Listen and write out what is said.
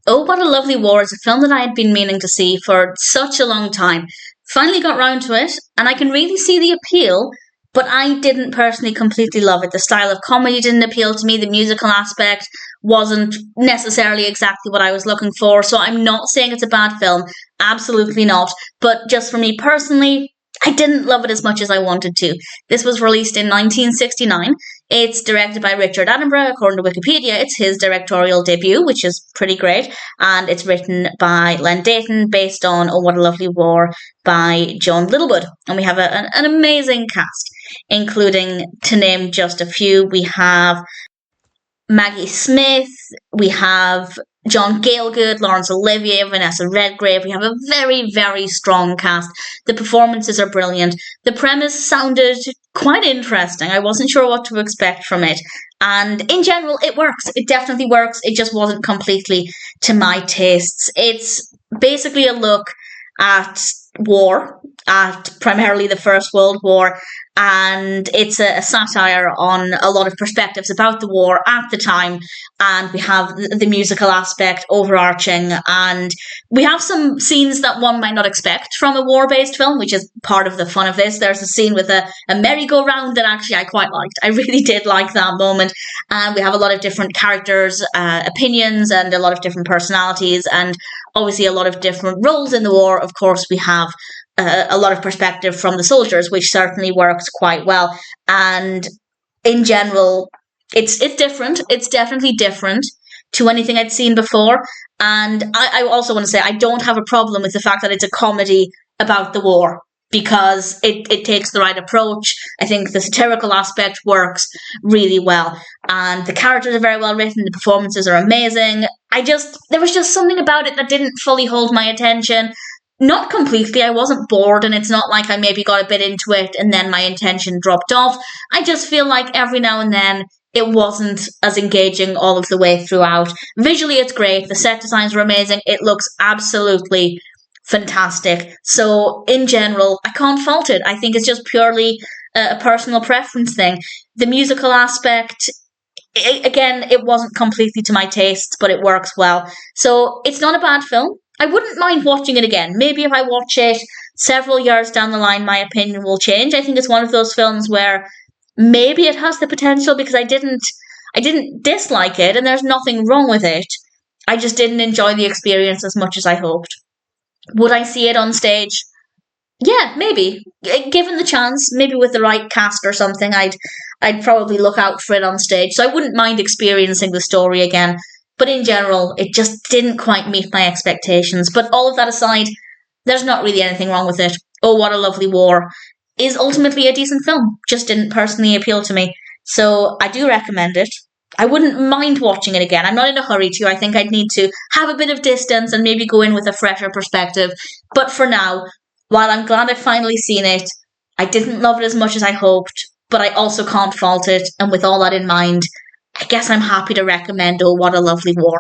Oh, What a Lovely War is a film that I had been meaning to see for such a long time. Finally got round to it, and I can really see the appeal, but I didn't personally completely love it. The style of comedy didn't appeal to me, the musical aspect wasn't necessarily exactly what I was looking for, so I'm not saying it's a bad film, absolutely not, but just for me personally, I didn't love it as much as I wanted to. This was released in 1969. It's directed by Richard Attenborough. According to Wikipedia, it's his directorial debut, which is pretty great. And it's written by Len Deighton, based on Oh, What a Lovely War by Joan Littlewood. And we have an amazing cast, including, to name just a few, we have Maggie Smith, we have John Gielgud, Laurence Olivier, Vanessa Redgrave. We have a very, very strong cast. The performances are brilliant. The premise sounded quite interesting. I wasn't sure what to expect from it. And in general, it works. It definitely works. It just wasn't completely to my tastes. It's basically a look at war, at primarily the First World War, and it's a satire on a lot of perspectives about the war at the time, and we have the musical aspect overarching, and we have some scenes that one might not expect from a war-based film, which is part of the fun of this. There's a scene with a merry-go-round that actually I quite liked. I really did like that moment, and we have a lot of different characters, opinions, and a lot of different personalities, and obviously a lot of different roles in the war. Of course, we have a lot of perspective from the soldiers, which certainly works quite well. And in general, it's different. It's definitely different to anything I'd seen before. And I also want to say I don't have a problem with the fact that it's a comedy about the war, because it takes the right approach. I think the satirical aspect works really well. And the characters are very well written. The performances are amazing. There was just something about it that didn't fully hold my attention. Not completely, I wasn't bored, and it's not like I maybe got a bit into it and then my attention dropped off. I just feel like every now and then it wasn't as engaging all of the way throughout. Visually, it's great. The set designs are amazing. It looks absolutely fantastic. So, in general, I can't fault it. I think it's just purely a personal preference thing. The musical aspect, again, it wasn't completely to my tastes, but it works well. So, it's not a bad film. I wouldn't mind watching it again. Maybe if I watch it several years down the line, my opinion will change. I think it's one of those films where maybe it has the potential, because I didn't dislike it, and there's nothing wrong with it. I just didn't enjoy the experience as much as I hoped. Would I see it on stage? Yeah, maybe. Given the chance, maybe with the right cast or something, I'd probably look out for it on stage. So I wouldn't mind experiencing the story again. But in general, it just didn't quite meet my expectations. But all of that aside, there's not really anything wrong with it. Oh, What a Lovely War is ultimately a decent film. Just didn't personally appeal to me. So I do recommend it. I wouldn't mind watching it again. I'm not in a hurry to. I think I'd need to have a bit of distance and maybe go in with a fresher perspective. But for now, while I'm glad I've finally seen it, I didn't love it as much as I hoped, but I also can't fault it. And with all that in mind, I guess I'm happy to recommend Oh, What a Lovely War.